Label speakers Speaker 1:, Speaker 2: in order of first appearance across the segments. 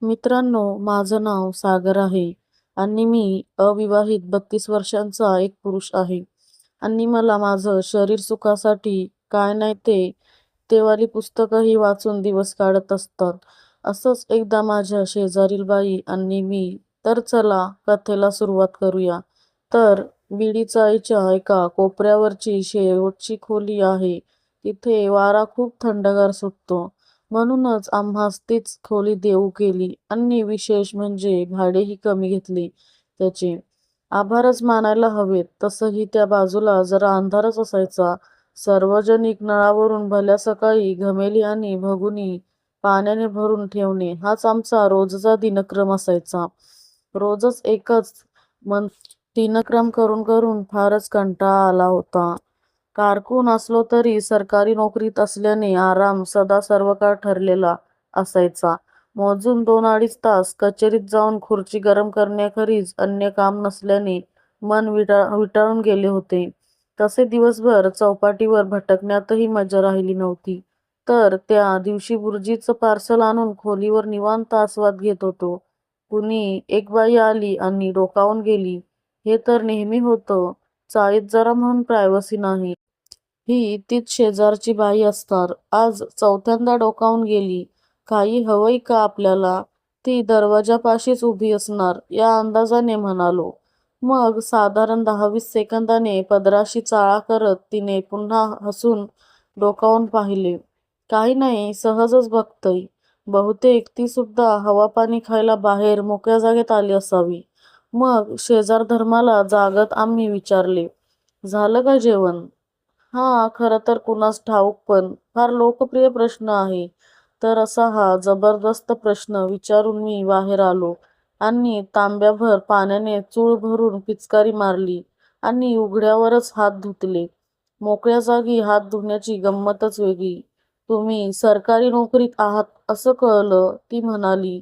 Speaker 1: मित्रांनो, माझं नाव सागर आहे आणि मी अविवाहित 32 वर्षांचा एक पुरुष आहे आणि मला माझं शरीर सुखासाठी काय नाही ते वाली पुस्तकंही वाचून दिवस काढत असतात. असंच एकदा माझ्या शेजारील बाई आणि मी, तर चला कथेला सुरुवात करूया. तर बीडी चाळीच्या एका कोपऱ्यावरची शेवटची खोली आहे. तिथे वारा खूप थंडगार सुटतो. म्हणूनच आम्हास तीच खोली देऊ केली आणि विशेष म्हणजे भाडेही कमी घेतले त्याचे. आभारच मानायला हवेत. तसंही त्या बाजूला जरा अंधारच असायचा. सार्वजनिक नळावरून भल्या सकाळी घमेली आणि भगुनी पाण्याने भरून ठेवणे हाच आमचा रोजचा दिनक्रम असायचा. रोजच एकच मन दिनक्रम करून करून फारच कंटाळा आला होता. कारकून असलो तरी सरकारी नोकरीत असल्याने आराम सदा सर्वकाळ ठरलेला असायचा. मोजून 2-2.5 तास कचेरीत जाऊन खुर्ची गरम करण्याखेरीज अन्य काम नसल्याने मन विटाळून गेले होते. तसे दिवसभर चौपाटीवर भटकण्यातही मजा राहिली नव्हती. तर त्या दिवशी बुर्जीचं पार्सल आणून खोलीवर निवांत आस्वाद घेत होतो. कुणी एक बाई आली आणि डोकावून गेली. हे तर नेहमी होतं. चाळीत जरा म्हणून प्रायव्हसी नाही. ही तीच शेजारची बाई असणार. आज चौथ्यांदा डोकावून गेली. काही हवंय का आपल्याला? ती दरवाजापाशीच उभी असणार या अंदाजाने म्हणालो. मग साधारण 10-20 सेकंदाने पदराशी चाळा करत तिने पुन्हा हसून डोकावून पाहिले. काही नाही, सहजच बघतय. बहुतेक ती सुद्धा हवा-पाणी खायला बाहेर मोकळ्या जागेत आली असावी. मग शेजारधर्माला जागत आम्ही विचारले, झालं का जेवण? खरं तर कुणास ठाऊक, पण फार लोकप्रिय प्रश्न आहे. तर असा हा जबरदस्त प्रश्न विचारून मी बाहेर आलो आणि तांब्याभर पाण्याने चूळ भरून पिचकारी मारली आणि उघड्यावरच हात धुतले. मोकळ्या जागी हात धुण्याची गंमतच वेगळी. तुम्ही सरकारी नोकरीत आहात असं कळलं, ती म्हणाली.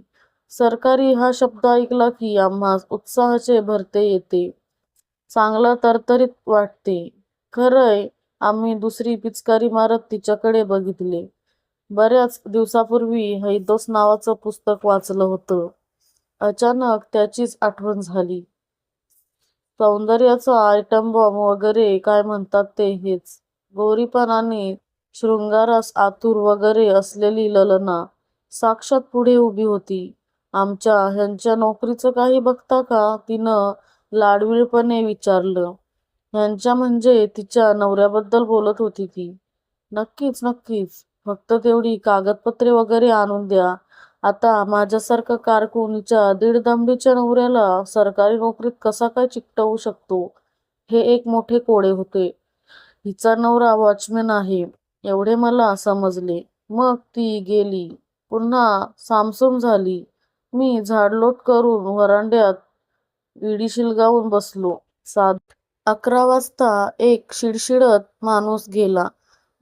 Speaker 1: सरकारी हा शब्द ऐकला की आम्हास उत्साहाचे भरते येते. चांगलं तरतरीत वाटते. खरंय. आम्ही दुसरी पिचकारी मारत तिच्याकडे बघितले. बऱ्याच दिवसापूर्वी हैदोस नावाचं पुस्तक वाचलं होतं. अचानक त्याचीच आठवण झाली. सौंदर्याचा आयटम बॉम्ब वगैरे काय म्हणतात ते हेच. गोरीपण आणि शृंगारास आतुर वगैरे असलेली ललना साक्षात पुढे उभी होती. आमच्या ह्यांच्या नोकरीचं काही बघता का? तिनं लाडविळपणे विचारलं. ह्यांच्या म्हणजे तिच्या नवऱ्याबद्दल बोलत होती ती. नक्कीच नक्कीच. फक्त तेवढी कागदपत्रे वगैरे आणून द्या. आता माझ्यासारखा कारकुनीच्या दीडदमडीच्या नवऱ्याला सरकारी नोकरीत कसा काय चिकटवू शकतो? हे एक मोठे कोडे होते. हिचा नवरा वॉचमॅन आहे एवढे मला समजले. मग ती गेली. पुन्हा सामसूम झाली. मी झाडलोट करून व्हरांड्यात विडी शिलगावून बसलो. 11 वाजता एक शिडशिडत माणूस गेला.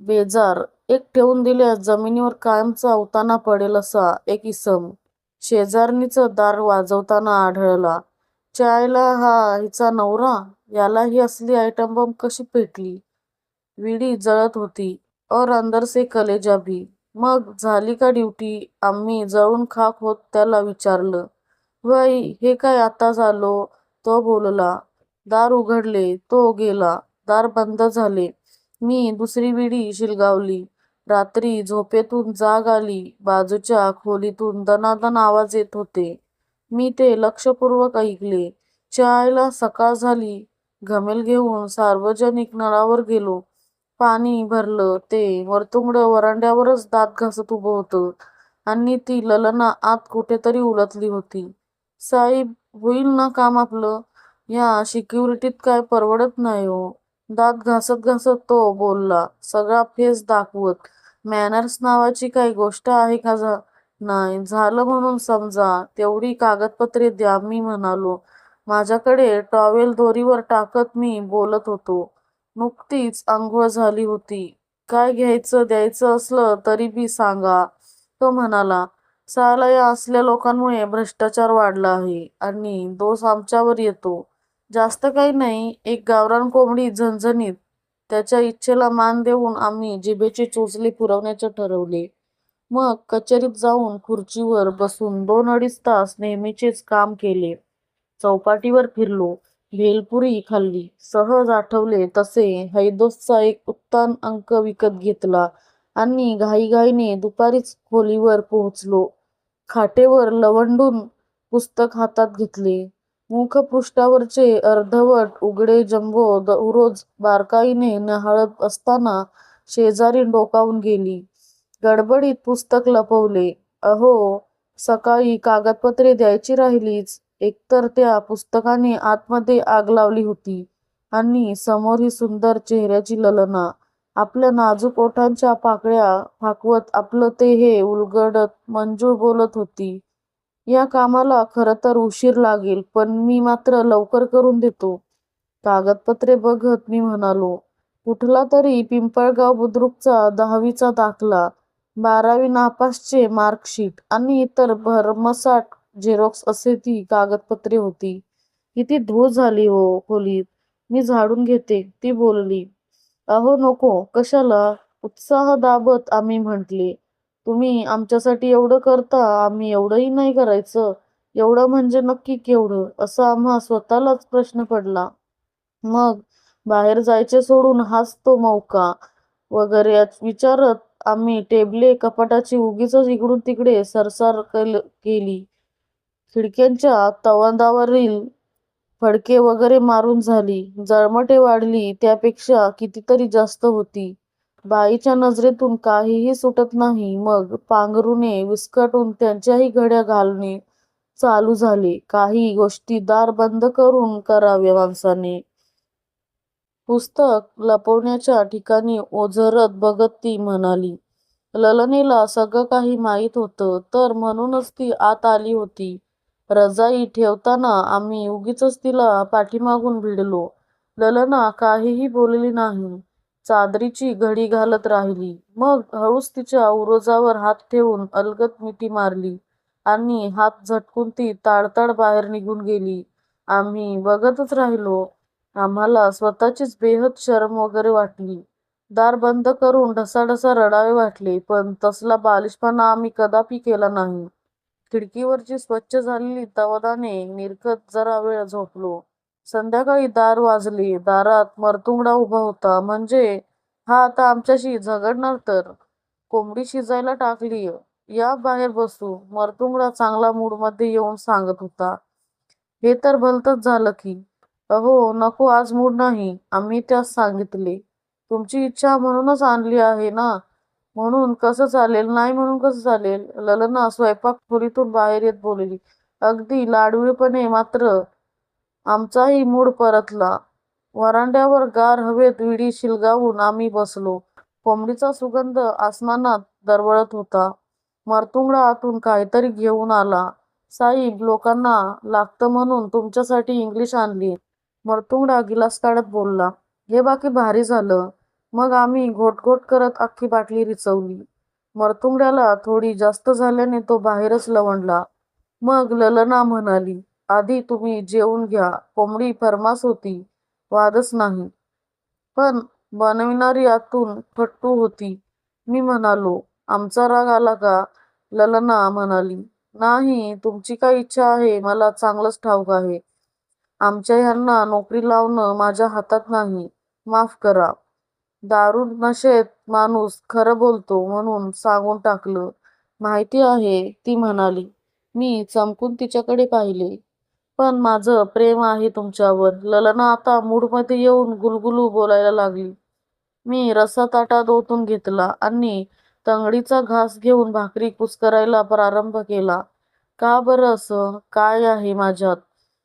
Speaker 1: बेजार. एक ठेवून दिल्यास जमिनीवर कायमचा उताना पडेल असा एक इसम शेजारणीचं दार वाजवताना आढळला. चायला हा हिचा नवरा? याला ही असली आयटम बॉम्ब कशी पेटली? विडी जळत होती. और अंदर से कलेजा भी. मग झाली का ड्युटी? आम्ही जळून खाक होत त्याला विचारलं. वय, हे काय आता झालो? तो बोलला. दार उघडले. तो गेला. दार बंद झाले. मी दुसरी विडी शिलगावली. रात्री झोपेतून जाग आली. बाजूच्या खोलीतून दणादण आवाज येत होते. मी ते लक्षपूर्वक ऐकले. चायला सकाळ झाली. घमेल घेऊन सार्वजनिक नळावर गेलो. पाणी भरलं. ते वरतुंगड वरांड्यावरच दात घासत उभं होतं आणि ती ललना आत कुठेतरी उलटली होती. साहेब, होईल ना काम आपलं? ह्या सिक्युरिटीत काय परवडत नाही हो. दात घासत घासत तो बोलला, सगळा फेस दाखवत. मॅनर्स नावाची काही गोष्ट आहे का? नाही. झालं म्हणून समजा. तेवढी कागदपत्रे द्या, मी म्हणालो. माझ्याकडे टॉवेल दोरीवर टाकत मी बोलत होतो. नुकतीच आंघोळ झाली होती. काय घ्यायचं द्यायचं असलं तरी बी सांगा, तो म्हणाला. साला या असल्या लोकांमुळे भ्रष्टाचार वाढला आहे आणि दोष आमच्यावर येतो. जास्त काही नाही, एक गावरान कोंबडी झणझणीत. त्याच्या इच्छेला मान देऊन आम्ही जिभेची चोचली पुरवण्याचे ठरवले. मग कचेरीत जाऊन खुर्चीवर बसून 2-2.5 तास नेहमीचेच काम केले. चौपाटीवर फिरलो, भेलपुरी खाल्ली, सहज आठवले तसे हैदोसचा एक उत्तम अंक विकत घेतला आणि घाईघाईने दुपारीच खोलीवर पोहोचलो. खाटेवर लवंडून पुस्तक हातात घेतले. मुखपृष्ठावरचे अर्धवट उघडे जंबो दररोज बारकाईने न्याहाळत असताना शेजारी डोकावून गेली. गडबडीत पुस्तक लपवले. अहो, सकाळी कागदपत्रे द्यायची राहिलीच. एकतर त्या पुस्तकाने आतमध्ये आग लावली होती आणि समोर ही सुंदर चेहऱ्याची ललना आपल्या नाजूक ओठांच्या पाकळ्या फाकवत आपलं ते हे उलगडत मंजूळ बोलत होती. या कामाला खरं तर उशीर लागेल, पण मी मात्र लवकर करून देतो. कागदपत्रे बघत मी म्हणालो, कुठला तरी पिंपळगाव बुद्रुकचा 10वीचा दाखला, 12वी नापासचे मार्कशीट आणि इतर भरमसाठ झेरॉक्स असे ती कागदपत्रे होती. किती धूळ झाली हो खोलीत. मी झाडून घेते, ती बोलली. अहो नको, कशाला? उत्साह दाबत आम्ही म्हटले. तुम्ही आमच्यासाठी एवढं करता, आम्ही एवढंही नाही करायचं. एवढं म्हणजे नक्की केवढं? असा आम्हा स्वतःलाच प्रश्न पडला. मग बाहेर जायचे सोडून हाच तो मौका वगैरे विचारत आम्ही टेबले कपाटाची उगीच इकडून तिकडे सरसार केली. खिडक्यांच्या तवांदावरील फडके वगैरे मारून झाली. जळमटे वाढली त्यापेक्षा कितीतरी जास्त होती. बाईच्या नजरेतून काहीही सुटत नाही. मग पांघरुणे विस्कटून त्यांच्याही घड्या घालणे चालू झाले. काही गोष्टी दार बंद करून कराव्या माणसाने. पुस्तक लपवण्याच्या ठिकाणी ओझरत बघत ती म्हणाली, ललनेला सगळं काही माहीत होतं, तर म्हणूनच ती आत आली होती. रजाई ठेवताना आम्ही उगीचच तिला पाठीमागून भिडलो. ललना काहीही बोलली नाही. चादरीची घडी घालत राहिली. मग हळूच तिच्या उरोजावर हात ठेवून अलगद मिठी मारली आणि हात झटकून ती ताडताड बाहेर निघून गेली. आम्ही बघतच राहिलो. आम्हाला स्वतःचीच बेहद शरम वगैरे वाटली. दार बंद करून ढसाढसा रडावे वाटले, पण तसला बालिशपणा आम्ही कदापि केला नाही. खिडकीवरची स्वच्छ झालेली तवादाने निरखत जरा वेळ झोपलो. संध्याकाळी दार वाजले. दारात मरतुंगडा उभा होता. म्हणजे हा आता आमच्याशी झगडणार तर. कोंबडी शिजायला टाकलीय, या बाहेर बसू, मरतुंगडा चांगला मूडमध्ये येऊन सांगत होता. हे तर भलतंच झालं की. अहो नको, आज मूड नाही, आम्ही त्यास सांगितले. तुमची इच्छा म्हणूनच आणली आहे ना. म्हणून कसं चालेल? नाही म्हणून कसं चालेल? ललना स्वयंपाक खोलीतून बाहेर येत बोलली. अगदी लाडूळपणे. मात्र आमचाही मूड परतला. वरांड्यावर गार हवेत विडी शिलगावून आम्ही बसलो. कोंबडीचा सुगंध आसमनात दरवळत होता. मरतुंगडा आतून काहीतरी घेऊन आला. साईब, लोकांना लागतं म्हणून तुमच्यासाठी इंग्लिश आणली. मरतुंगडा गिलास काढत बोलला. हे बाकी भारी झालं. मग आम्ही घोटघोट करत अख्खी बाटली रिचवली. मरतुंगड्याला थोडी जास्त झाल्याने तो बाहेरच लवंडला. मग ललना म्हणाली, आधी तुम्ही जेवून घ्या. कोंबडी फर्मास होती, वादच नाही. पण बनविणारी आतून फट्टू होती. मी म्हणालो, आमचा राग आला का? ललना म्हणाली, नाही, तुमची काय इच्छा आहे मला चांगलंच ठाऊक आहे. आमच्या ह्यांना नोकरी लावणं माझ्या हातात नाही. माफ करा. दारू नशेत माणूस खरं बोलतो म्हणून सांगून टाकलं. माहिती आहे, ती म्हणाली. मी चमकून तिच्याकडे पाहिले. पण माझं प्रेम आहे तुमच्यावर. ललना आता मूडमध्ये येऊन गुलगुलू बोलायला लागली. मी रस्सा ताटात ओतून घेतला आणि तंगडीचा घास घेऊन भाकरी कुस्करायला प्रारंभ केला. का बरं असं? काय आहे माझ्यात?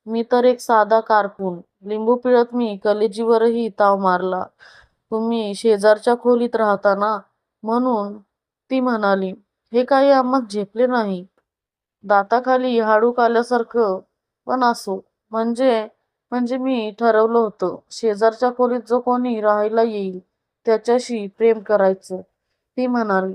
Speaker 1: मी तर एक साधा कारकून. लिंबू पिळत मी कलेजीवरही ताव मारला. तुम्ही शेजारच्या खोलीत राहता ना, म्हणून. ती म्हणाली. हे काही आम्हास झेपले नाही. दाताखाली हाडूक आल्यासारखं. पण असो. म्हणजे म्हणजे मी ठरवलं होतं, शेजारच्या खोलीत जो कोणी राहायला येईल त्याच्याशी प्रेम करायचं. ती म्हणाली.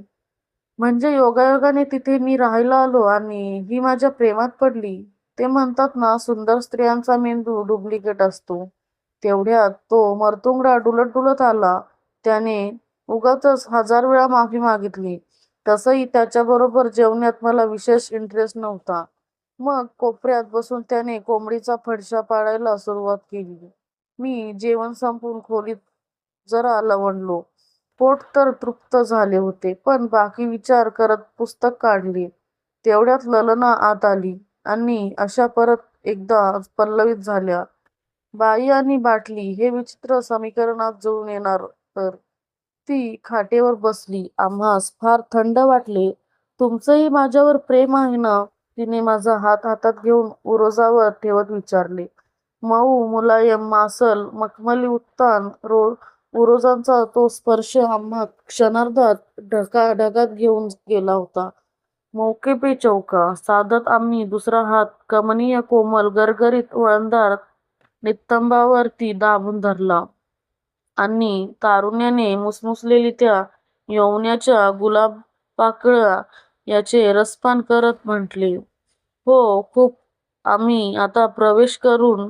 Speaker 1: म्हणजे योगायोगाने तिथे मी राहायला आलो आणि ही माझ्या प्रेमात पडली. ते म्हणतात ना, सुंदर स्त्रियांचा मेंदू डुप्लिकेट असतो. तेवढ्यात तो मरतुंगडा डुलत डुलत आला. त्याने उगाचच 1000 वेळा माफी मागितली. तसंही त्याच्याबरोबर जेवण्यात मला विशेष इंटरेस्ट नव्हता. मग कोपऱ्यात बसून त्याने कोंबडीचा फडशा पाडायला सुरुवात केली. मी जेवण संपवून खोलीत जरा लवंडलो. पोट तर तृप्त झाले होते, पण बाकी विचार करत पुस्तक काढले. तेवढ्यात ललना आत आली आणि अशा परत एकदा पल्लवित झाल्या. बाई आणि बाटली हे विचित्र समीकरणात जुळून येणार तर. ती खाटेवर बसली. आम्हास फार थंड वाटले. तुमचंही माझ्यावर प्रेम आहे ना? तिने माझा हात हातात घेऊन उरोजावर ठेवत विचारले. मऊ मुलायम मासल मखमली उत्तान उरोजांचा तो स्पर्श आम्हा क्षणार्धात ढगात घेऊन गेला होता. मौके पे चौका साधत आम्ही दुसरा हात कमनीय कोमल गरगरीत वळणदार नितंबावरती दाबून धरला आणि तारुण्याने मुसमुसलेली त्या यौवनाच्या गुलाबपाकळ्या याचे रसपान करत म्हटले, हो खूप. आम्ही आता प्रवेश करून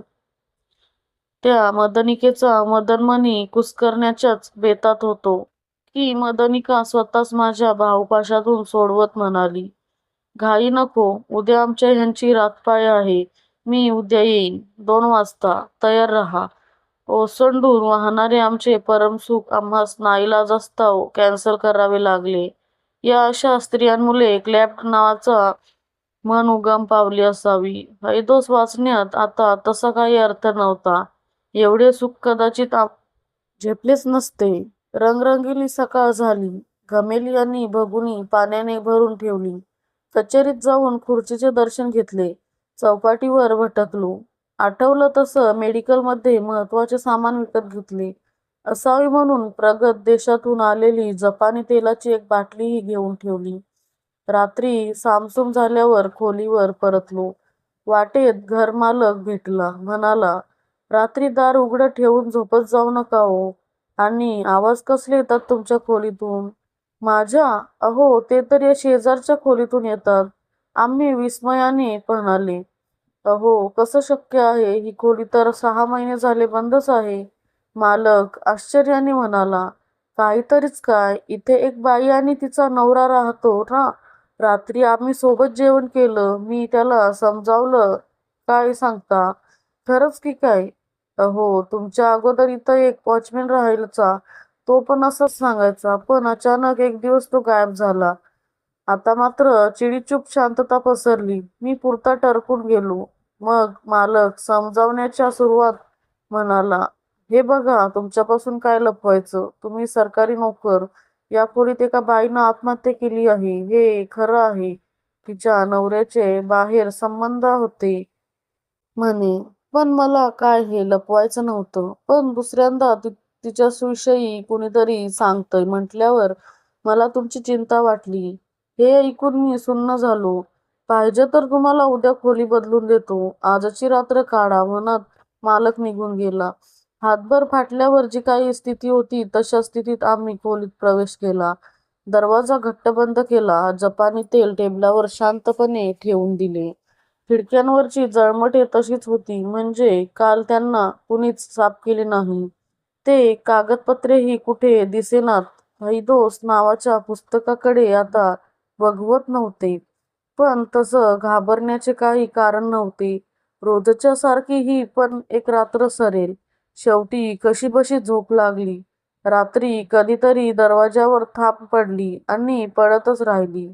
Speaker 1: त्या मदनिकेचा मदनमणी कुस्करण्याच्याच बेतात होतो की मदनिका स्वतःच माझ्या भावपाशातून सोडवत म्हणाली, घाई नको, उद्या आमच्या ह्यांची रातपाळी आहे. मी उद्या येईन 2 वाजता, तयार रहा. ओसंडून वाहणारे आमचे परमसुख आम्हास नाईलाजास्तव कॅन्सल करावे लागले. या अशा स्त्रियांमुळे क्लॅप्ट नावाचा मन उगम पावली असावी. हैदोस वाचण्यात आता तसा काही अर्थ नव्हता. एवढे सुख कदाचित झेपलेच नसते. रंगरंगीली सकाळ झाली. घमेली आणि भगुनी पाण्याने भरून ठेवली. कचेरीत जाऊन खुर्चीचे दर्शन घेतले. चौपाटीवर भटकलो. आठवलं तसं मेडिकलमध्ये महत्वाचे सामान विकत घेतले. असावी म्हणून प्रगत देशातून आलेली जपानी तेलाची एक बाटलीही घेऊन ठेवली. रात्री सामसूम झाल्यावर खोलीवर परतलो. वाटेत घरमालक भेटला. म्हणाला, रात्री दार उघडं ठेवून झोपत जाऊ नका हो. आणि आवाज कसले येतात तुमच्या खोलीतून? माझ्या? अहो, ते तर या शेजारच्या खोलीतून येतात. आम्ही विस्मयाने म्हणाले. अहो, कसं शक्य आहे? ही खोली तर 6 महिने झाले बंदच आहे. मालक आश्चर्याने म्हणाला, काहीतरीच काय, इथे एक बाई आणि तिचा नवरा राहतो ना. रात्री आम्ही सोबत जेवण केलं. मी त्याला समजावलं. काय सांगता? खरंच की काय? अहो, तुमच्या अगोदर इथं एक वॉचमॅन राहायचा. तो पण असंच सांगायचा, पण अचानक एक दिवस तो गायब झाला. आता मात्र चिडीचूप शांतता पसरली. मी पुरता टरकून गेलो. मग मालक समजावण्याच्या सुरुवात म्हणाला, हे बघा, तुमच्यापासून काय लपवायचं? तुम्ही सरकारी नोकर. या खोलीत एका बाईनं आत्महत्या केली आहे, हे खरं आहे. तिच्या नवऱ्याचे बाहेर संबंध होते म्हणे. पण मला काय हे लपवायचं नव्हतं. पण दुसऱ्यांदा तिच्याविषयी कुणीतरी सांगतंय म्हटल्यावर मला तुमची चिंता वाटली. हे ऐकून मी सुन्न झालो. पाहिजे तर तुम्हाला उद्या खोली बदलून देतो. आजची रात्र काढा, म्हणत मालक निघून गेला. हातभर फाटल्यावर जी काही स्थिती होती तशा स्थितीत आम्ही खोलीत प्रवेश केला. दरवाजा घट्ट बंद केला. जपानी तेल टेबलावर शांतपणे ठेवून दिले. खिडक्यांवरची जळमटे तशीच होती, म्हणजे काल त्यांना कुणीच साफ केले नाही. ते कागदपत्रेही कुठे दिसेनात. हैदोस नावाच्या पुस्तकाकडे आता बघवत नव्हते. पण तसं घाबरण्याचे काही कारण नव्हते. रोजच्या सारखी ही पण एक रात्र सरेल. शेवटी कशीबशी झोप लागली. रात्री कधीतरी दरवाजावर थाप पडली आणि पडतच राहिली.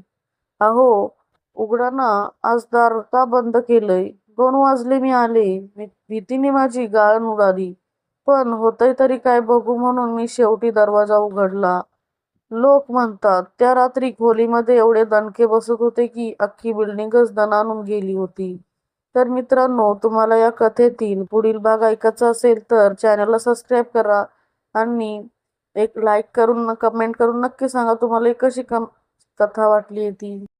Speaker 1: अहो, उघडा ना, आज दार का बंद केलंय? 2 वाजले मी आले. भीतीने माझी गाळण उडाली. पण होतंय तरी काय बघू म्हणून मी शेवटी दरवाजा उघडला. लोक म्हणतात त्या रात्री खोलीमध्ये एवढे दणके बसत होते की अख्खी बिल्डिंगच दणाणून गेली होती. तर मित्रांनो, तुम्हाला या कथेतील पुढील भाग ऐकायचा असेल तर चॅनलला सबस्क्राईब करा आणि एक लाईक करून कमेंट करून नक्की सांगा तुम्हाला कशी कथा वाटली ती.